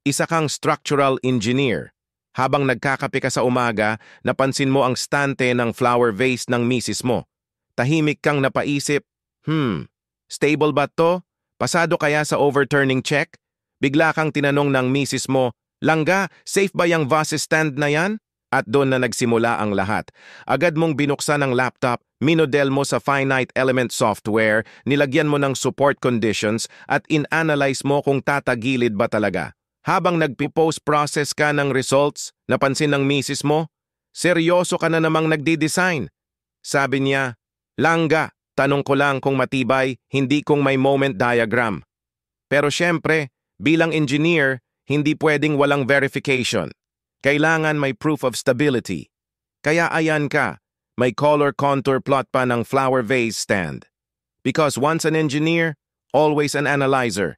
Isa kang structural engineer. Habang nagkakape ka sa umaga, napansin mo ang stante ng flower vase ng misis mo. Tahimik kang napaisip, stable ba to? Pasado kaya sa overturning check? Bigla kang tinanong ng misis mo, Langga, safe ba yung vase stand na yan? At doon na nagsimula ang lahat. Agad mong binuksan ang laptop, minodel mo sa finite element software, nilagyan mo ng support conditions at in-analyze mo kung tatagilid ba talaga. Habang nagpi-post-process ka ng results, napansin ng misis mo, seryoso ka na namang nagdi-design. Sabi niya, Langga, tanong ko lang kung matibay, hindi kung may moment diagram. Pero syempre, bilang engineer, hindi pwedeng walang verification. Kailangan may proof of stability. Kaya ayan ka, may color contour plot pa ng flower vase stand. Because once an engineer, always an analyzer.